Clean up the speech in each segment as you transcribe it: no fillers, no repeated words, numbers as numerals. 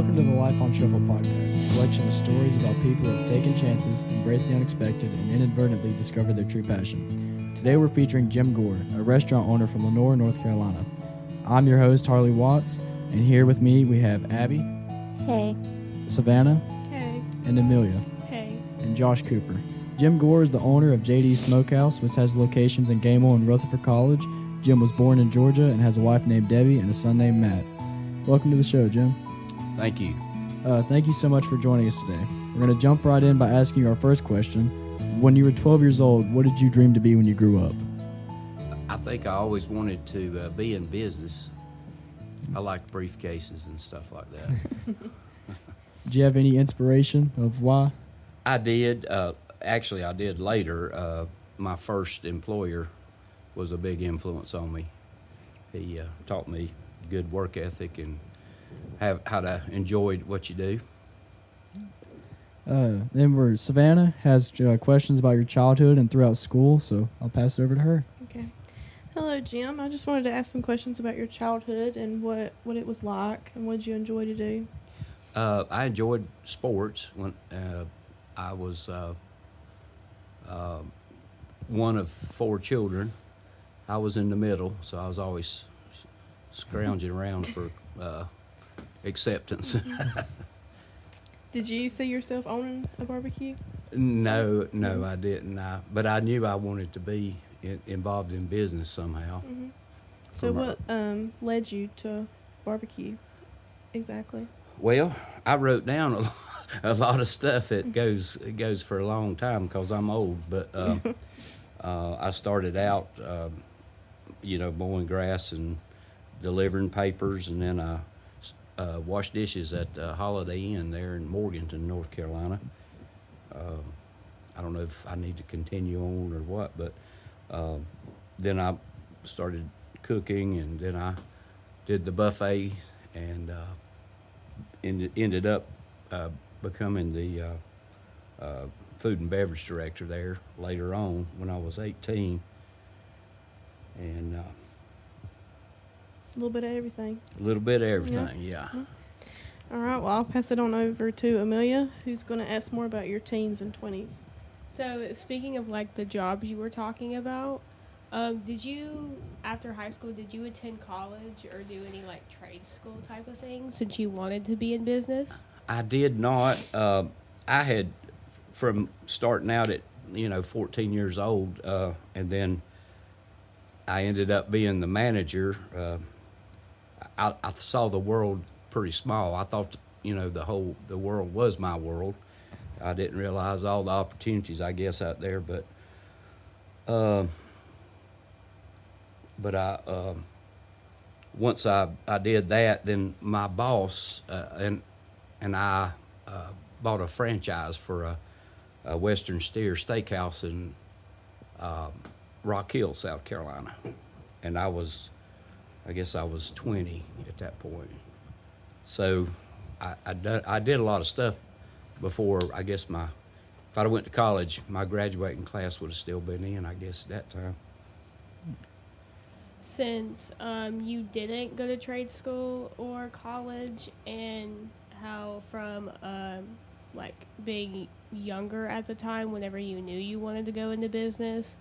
Welcome to the Life on Shuffle podcast, a collection of stories about people who have taken chances, embraced the unexpected, and inadvertently discovered their true passion. Today we're featuring Jim Goare, a restaurant owner from Lenoir, North Carolina. I'm your host, Harley Watts, and here with me we have Abby. Hey. Savanah. Hey. And Amelia. Hey. And Josh Cooper. Jim Goare is the owner of JD's Smokehouse, which has locations in Gamewell and Rutherford College. Jim was born in Georgia and has a wife named Debbie and a son named Matt. Welcome to the show, Jim. Thank you. Thank you so much for joining us today. We're going to jump right in by asking our first question. When you were 12 years old, what did you dream to be when you grew up? I think I always wanted to be in business. I liked briefcases and stuff like that. Did you have any inspiration of why? I did. Actually, I did later. My first employer was a big influence on me. He taught me good work ethic and how to enjoy what you do. Then Savanah has questions about your childhood and throughout school, so I'll pass it over to her. Okay. Hello, Jim. I just wanted to ask some questions about your childhood and what it was like and what did you enjoy to do? I enjoyed sports. When I was one of four children, I was in the middle, so I was always scrounging around for acceptance. Did you see yourself owning a barbecue? No, I didn't. But I knew I wanted to be involved in business somehow. Mm-hmm. So what led you to barbecue exactly? Well, I wrote down a lot of stuff that goes for a long time because I'm old. But I started out, mowing grass and delivering papers, and then I washed dishes at Holiday Inn there in Morganton, North Carolina. I don't know if I need to continue on or what, but then I started cooking, and then I did the buffet, and ended up becoming the food and beverage director there later on when I was 18. And A little bit of everything. a little bit of everything, yeah. All right. Well, I'll pass it on over to Amelia, who's going to ask more about your teens and 20s. So, speaking of like the jobs you were talking about, did you, after high school, did you attend college or do any like trade school type of things since you wanted to be in business? I did not. I had, from starting out at 14 years old, and then I ended up being the manager. I saw the world pretty small. I thought the world was my world. I didn't realize all the opportunities, I guess, out there. But once I did that, then my boss and I bought a franchise for a Western Steer Steakhouse in Rock Hill, South Carolina. And I guess I was 20 at that point. So I did a lot of stuff before, I guess if I'd have went to college, my graduating class would have still been in, I guess, at that time. Since you didn't go to trade school or college, and how from like being younger at the time, whenever you knew you wanted to go into business,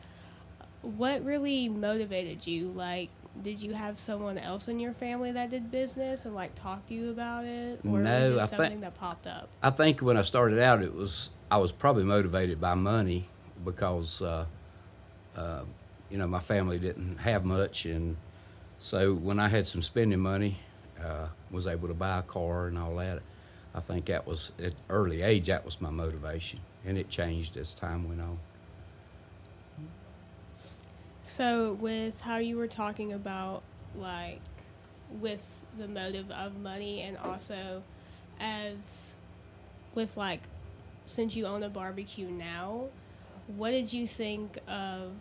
what really motivated you? Like, did you have someone else in your family that did business and like talk to you about it, or No, was it something that popped up? I think when I started out, I was probably motivated by money because my family didn't have much, and so when I had some spending money, was able to buy a car and all that. I think that was at early age. That was my motivation, and it changed as time went on. So with how you were talking about, like, with the motive of money, and also as with, like, since you own a barbecue now, what did you think of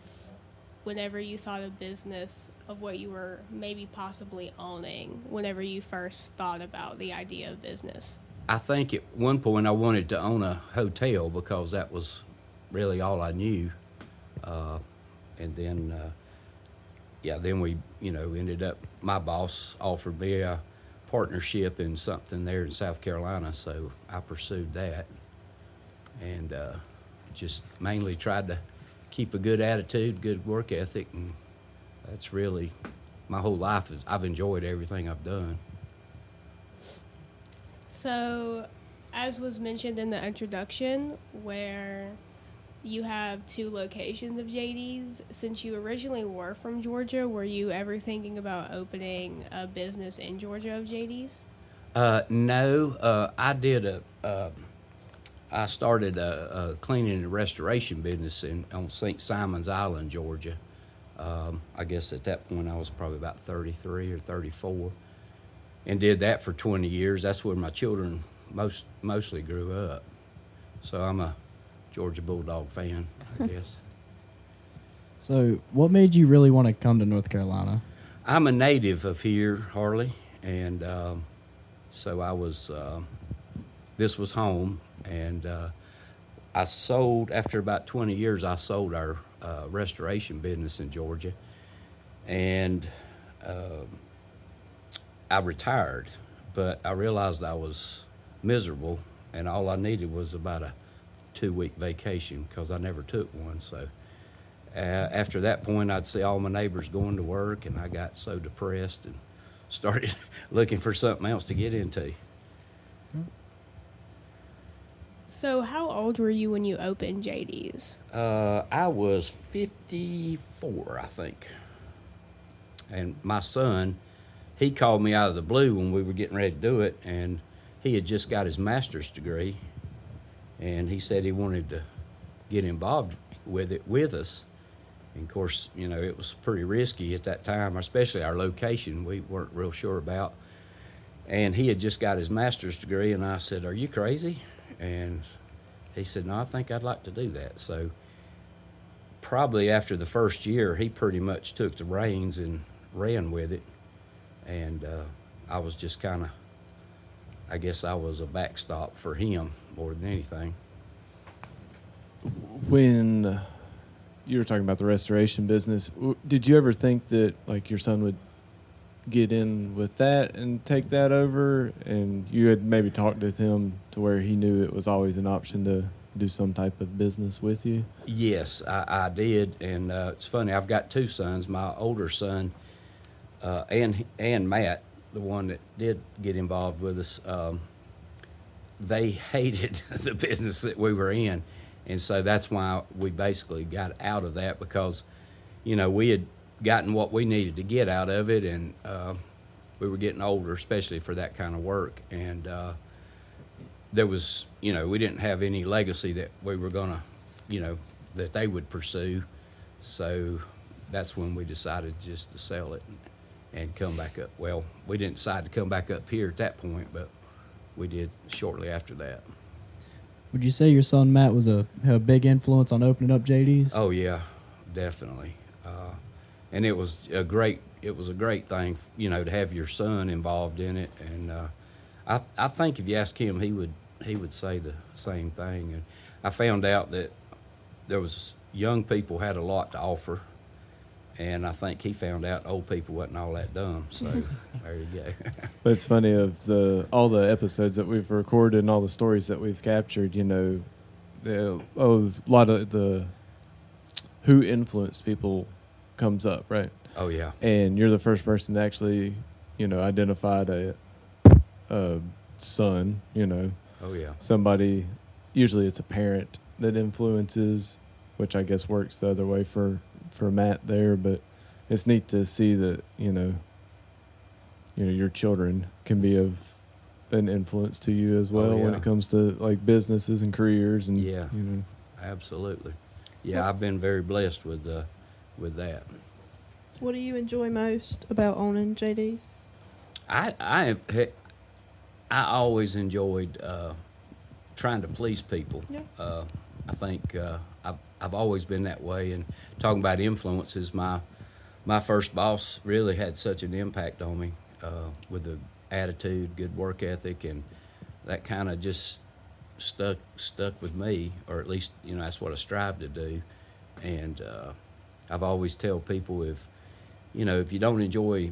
whenever you thought of business, of what you were maybe possibly owning whenever you first thought about the idea of business? I think at one point I wanted to own a hotel because that was really all I knew. And then, then we, ended up, my boss offered me a partnership in something there in South Carolina, so I pursued that, and just mainly tried to keep a good attitude, good work ethic, and that's really my whole life. I've enjoyed everything I've done. So, as was mentioned in the introduction, where you have 2 locations of JD's, since you originally were from Georgia, were you ever thinking about opening a business in Georgia of JD's? No, I started a cleaning and restoration business on St. Simon's Island, Georgia. I guess at that point I was probably about 33 or 34, and did that for 20 years. That's where my children mostly grew up. So I'm a Georgia Bulldog fan, I guess. So, what made you really want to come to North Carolina? I'm a native of here, Harley, and so I was. This was home, and I sold after about 20 years. I sold our restoration business in Georgia, and I retired. But I realized I was miserable, and all I needed was about a 2-week vacation because I never took one. So after that point, I'd see all my neighbors going to work, and I got so depressed and started looking for something else to get into. So, how old were you when you opened JD's? I was 54, I think. And my son, he called me out of the blue when we were getting ready to do it, and he had just got his master's degree, and he said he wanted to get involved with it with us. And of course, you know, it was pretty risky at that time, especially our location we weren't real sure about. And he had just got his master's degree, and I said, "Are you crazy?" And he said, "No, I think I'd like to do that." So probably after the first year, he pretty much took the reins and ran with it. And I was just kind of, I guess I was a backstop for him more than anything. When you were talking about the restoration business, did you ever think that like your son would get in with that and take that over, and you had maybe talked with him to where he knew it was always an option to do some type of business with you? Yes, I did, and it's funny. I've got 2 sons. My older son and Matt, the one that did get involved with us, they hated the business that we were in, and so that's why we basically got out of that, because, you know, we had gotten what we needed to get out of it, and we were getting older, especially for that kind of work, and there was, you know, we didn't have any legacy that we were gonna, you know, that they would pursue, so that's when we decided just to sell it and come back up. Well, we didn't decide to come back up here at that point, but we did shortly after that. Would you say your son Matt was a big influence on opening up JD's? Oh yeah, definitely. And it was a great thing, you know, to have your son involved in it. And I think if you ask him, he would say the same thing. And I found out that there was young people had a lot to offer, and I think he found out old people wasn't all that dumb. So there you go. But it's funny, of all the episodes that we've recorded and all the stories that we've captured, you know, a lot of the who influenced people comes up, right? Oh yeah. And you're the first person to actually, you know, identified a son, you know. Oh yeah. Somebody, usually it's a parent that influences, which I guess works the other way for Matt there, but it's neat to see that, you know, your children can be of an influence to you as well when it comes to like businesses and careers and yeah, you know. Absolutely. Yeah, I've been very blessed with that. What do you enjoy most about owning JD's? I always enjoyed trying to please people. Yeah. I think I've always been that way. And talking about influences, my first boss really had such an impact on me with the attitude, good work ethic, and that kind of just stuck with me, or at least, you know, that's what I strive to do. And I've always tell people, if you don't enjoy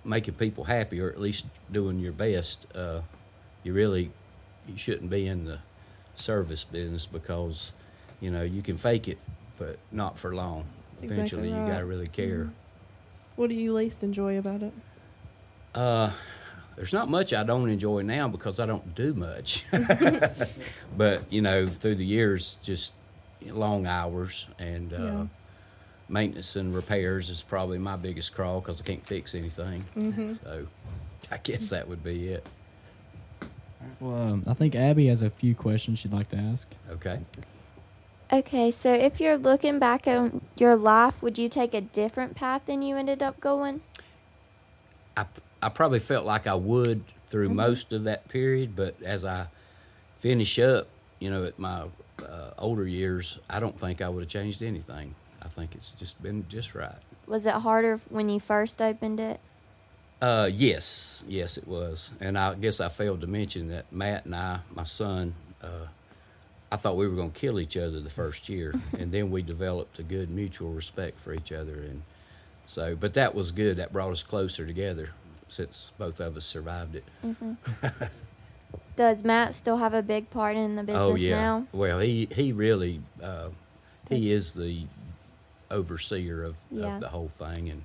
making people happy, or at least doing your best, you shouldn't be in the service business, because you can fake it, but not for long. That's Eventually, exactly you right. got to really care. What do you least enjoy about it? There's not much I don't enjoy now because I don't do much. But through the years, just long hours and Yeah. maintenance and repairs is probably my biggest crawl, because I can't fix anything. So I guess that would be it. Well, I think Abby has a few questions she'd like to ask. Okay. Okay, so if you're looking back on your life, would you take a different path than you ended up going? I probably felt like I would through most of that period, but as I finish up, at my older years, I don't think I would have changed anything. I think it's just been just right. Was it harder when you first opened it? Yes, it was. And I guess I failed to mention that Matt and I, my son, I thought we were going to kill each other the first year, and then we developed a good mutual respect for each other. And so, but that was good. That brought us closer together since both of us survived it. Does Matt still have a big part in the business Oh yeah. now? Well, he really he is the overseer of Yeah. the whole thing, and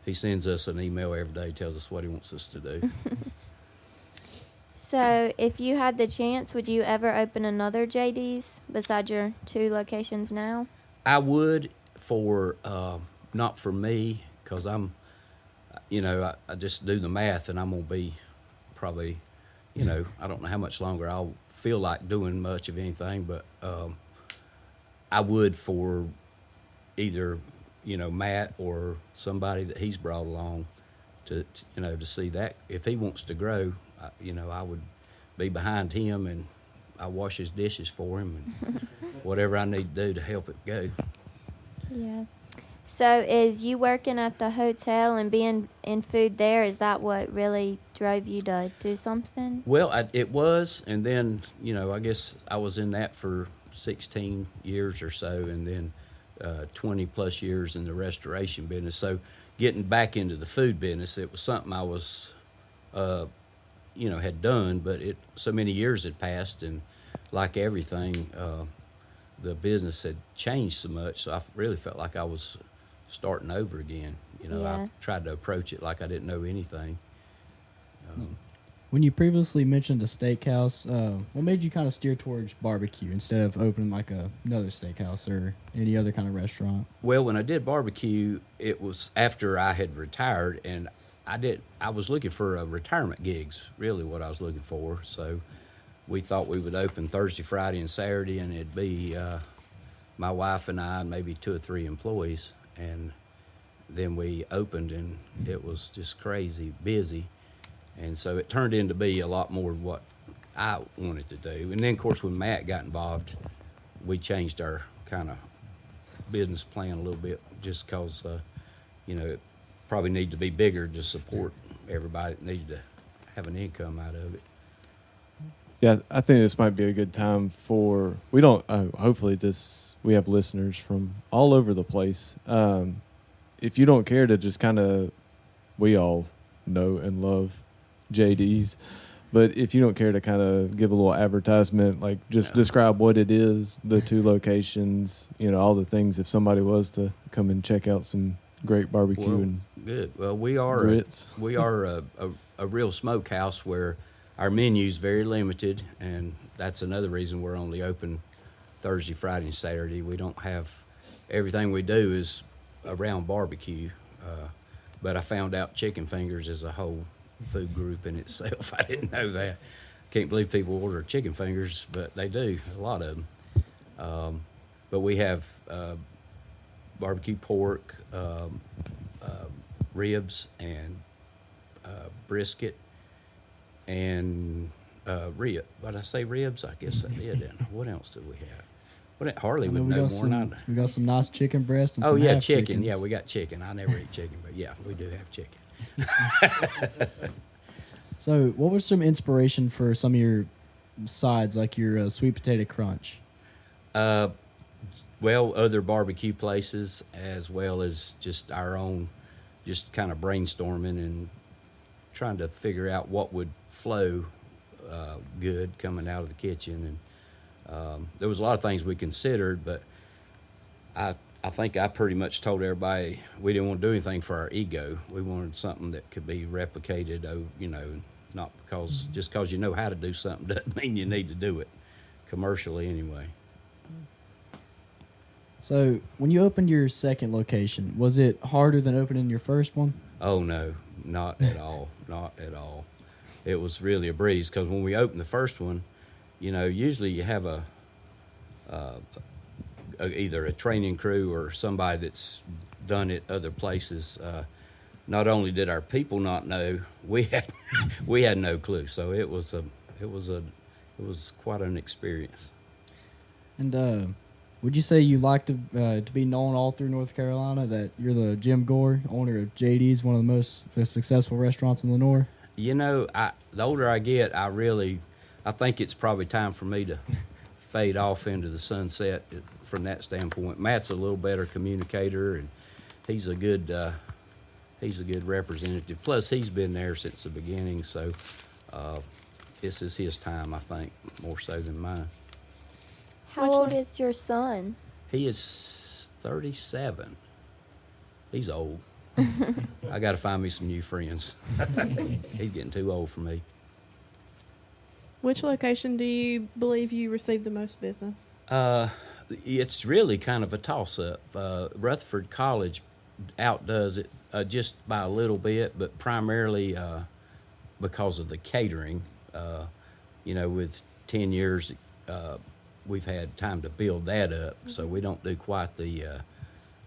he sends us an email every day, tells us what he wants us to do. So, if you had the chance, would you ever open another JD's besides your 2 locations now? I would, for not for me, because I'm, I just do the math, and I'm gonna be probably, I don't know how much longer I'll feel like doing much of anything, but I would for either Matt or somebody that he's brought along to see that if he wants to grow, I would be behind him, and I wash his dishes for him and whatever I need to do to help it go. Yeah. So, is you working at the hotel and being in food there, is that what really drove you to do something? Well, it was, and then I guess I was in that for 16 years or so, and then 20 plus years in the restoration business. So getting back into the food business, it was something I was, had done, but so many years had passed, and like everything, the business had changed so much, so I really felt like I was starting over again. Yeah. I tried to approach it like I didn't know anything. When you previously mentioned a steakhouse, what made you kind of steer towards barbecue instead of opening like another steakhouse or any other kind of restaurant? Well, when I did barbecue, it was after I had retired, and I was looking for retirement gigs, really what I was looking for. So we thought we would open Thursday, Friday, and Saturday, and it'd be my wife and I and maybe 2 or 3 employees. And then we opened, and it was just crazy busy. And so it turned into be a lot more what I wanted to do. And then, of course, when Matt got involved, we changed our kind of business plan a little bit, just because, it probably needed to be bigger to support everybody that needed to have an income out of it. Yeah, I think this might be a good time for, hopefully we have listeners from all over the place. If you don't care to just kind of, we all know and love JD's, but if you don't care to kind of give a little advertisement, like just describe what it is, the 2 locations, all the things, if somebody was to come and check out some great barbecue and good. Well, we are grits. We are a real smokehouse where our menu's very limited, and that's another reason we're only open Thursday, Friday, and Saturday. We don't have everything we do is around barbecue, but I found out chicken fingers is a whole food group in itself. I didn't know that. Can't believe people order chicken fingers, but they do, a lot of them. But we have barbecue pork, ribs, and brisket, and rib. But I say ribs, I guess I did. And what else did we have? Harley would know more than I do. We got some nice chicken breast and Oh some yeah, half chicken. chickens. Yeah, we got chicken. I never eat chicken, but yeah, we do have chicken. So, what was some inspiration for some of your sides, like your sweet potato crunch? Well, other barbecue places, as well as just our own just kind of brainstorming and trying to figure out what would flow good coming out of the kitchen. And there was a lot of things we considered, but I think I pretty much told everybody we didn't want to do anything for our ego. We wanted something that could be replicated, not because just because you know how to do something doesn't mean you need to do it commercially anyway. So, when you opened your second location, was it harder than opening your first one? Oh no, not at all, not at all. It was really a breeze because when we opened the first one, usually you have either a training crew or somebody that's done it other places. Not only did our people not know, we had no clue. So it was quite an experience. And would you say you like to be known all through North Carolina that you're the Jim Goare, owner of JD's, one of the most successful restaurants in Lenoir? The older I get, I think it's probably time for me to fade off into the sunset from that standpoint. Matt's a little better communicator, and he's a good representative. Plus, he's been there since the beginning, so this is his time, I think, more so than mine. How old is your son? He is 37. He's old. I got to find me some new friends. He's getting too old for me. Which location do you believe you received the most business? It's really kind of a toss-up. Rutherford College outdoes it just by a little bit, but primarily because of the catering. With 10 years, we've had time to build that up, so we don't do quite the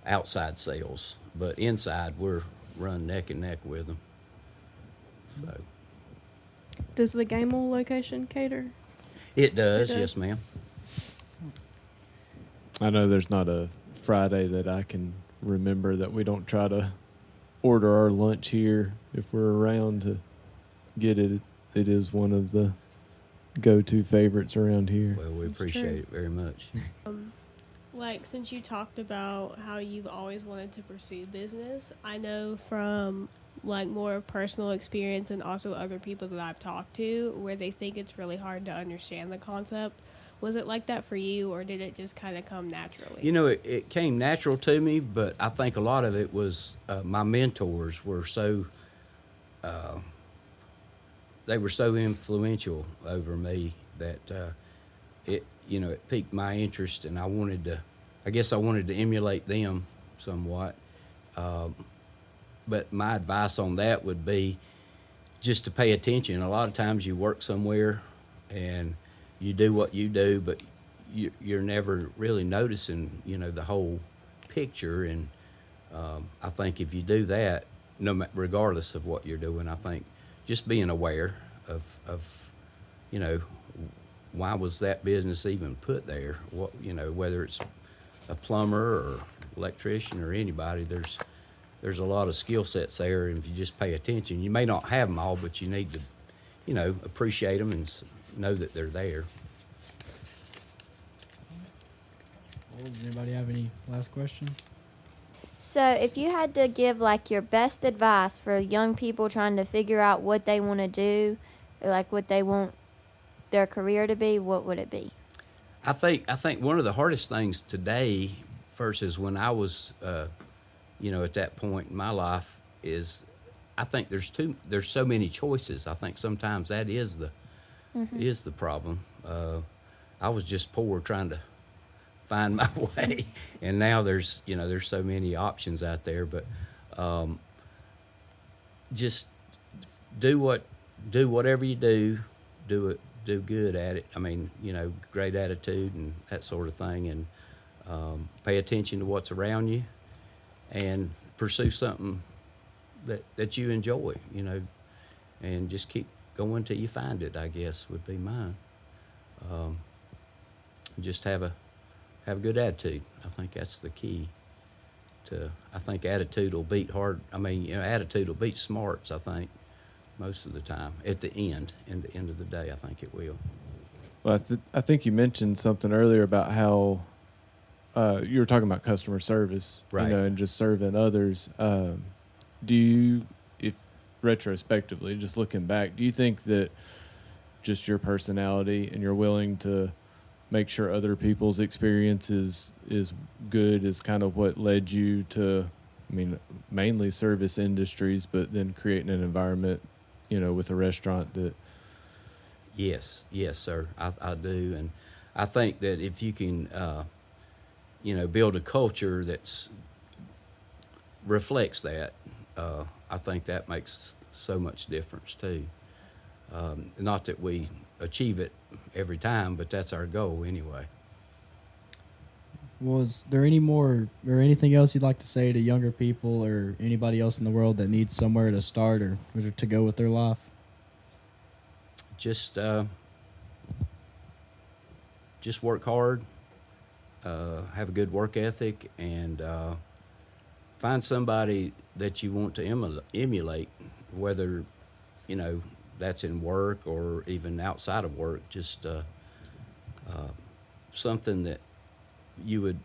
outside sales. But inside, we're run neck and neck with them. So. Does the Gamewell location cater? It does, yes, ma'am. I know there's not a Friday that I can remember that we don't try to order our lunch here if we're around to get it. It is one of the go-to favorites around here. Well, we appreciate it very much. Since you talked about how you've always wanted to pursue business, I know from more personal experience and also other people that I've talked to where they think it's really hard to understand the concept. Was it like that for you, or did it just kind of come naturally? It came natural to me, but I think a lot of it was my mentors were so they were so influential over me that it piqued my interest, and I wanted to emulate them somewhat. But my advice on that would be just to pay attention. A lot of times you work somewhere and you do what you do, but you're never really noticing, the whole picture. And I think if you do that, regardless of what you're doing, I think just being aware of why was that business even put there? What, whether it's a plumber or electrician or anybody, there's a lot of skill sets there, and if you just pay attention, you may not have them all, but you need to, appreciate them and know that they're there. Well, does anybody have any last questions? So, if you had to give your best advice for young people trying to figure out what they want to do, or what they want their career to be, what would it be? I think one of the hardest things today versus when I was at that point in my life is I think there's so many choices. I think sometimes that is the problem. I was just poor trying to find my way, and now there's so many options out there. But just do whatever you do good at it. I mean, great attitude and that sort of thing, and pay attention to what's around you, and pursue something that you enjoy, and just keep going till you find it, I guess, would be mine. Just have a good attitude. I think that's the key I think attitude will beat attitude will beat smarts, I think, most of the time. At the end of the day, I think it will. Well, I think you mentioned something earlier about how you were talking about customer service, right? And just serving others. do you, if retrospectively, just looking back, do you think that just your personality and you're willing to make sure other people's experience is good is kind of what led you to, I mean, mainly service industries, but then creating an environment, with a restaurant that... Yes, sir, I do. And I think that if you can, build a culture that's reflects that, I think that makes so much difference too. Not that we achieve it every time, but that's our goal anyway. Was there any more or anything else you'd like to say to younger people or anybody else in the world that needs somewhere to start or to go with their life? Just work hard, have a good work ethic, and find somebody that you want to emulate, whether, that's in work or even outside of work, just something that you would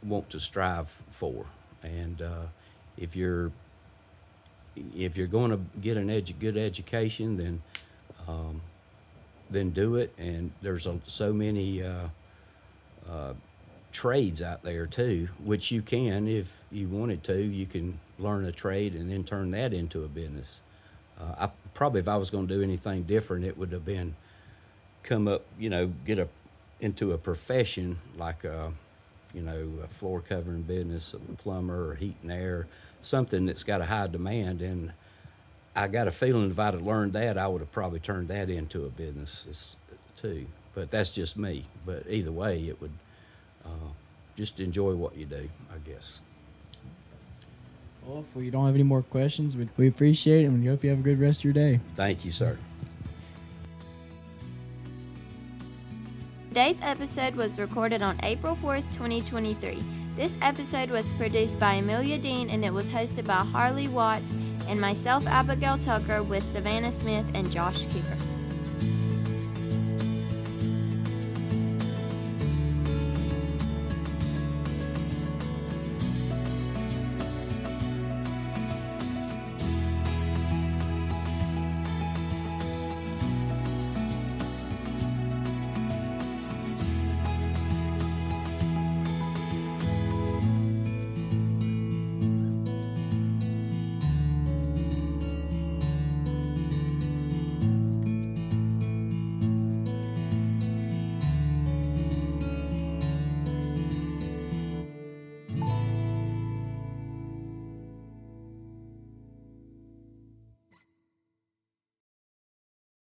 want to strive for. And if you're going to get good education, then do it. And there's so many trades out there too, which you can, if you wanted to, you can learn a trade and then turn that into a business. I probably, if I was going to do anything different, it would have been get into a profession like a floor covering business, a plumber or heat and air, something that's got a high demand. And I got a feeling if I'd have learned that, I would have probably turned that into a business too. But that's just me. But either way, it would just enjoy what you do, I guess. Well, if we don't have any more questions, we appreciate it, and we hope you have a good rest of your day. Thank you, sir. Today's episode was recorded on April 4th, 2023. This episode was produced by Amelia Dean, and it was hosted by Harley Watts and myself, Abigail Tucker, with Savanah Smith and Josh Cooper.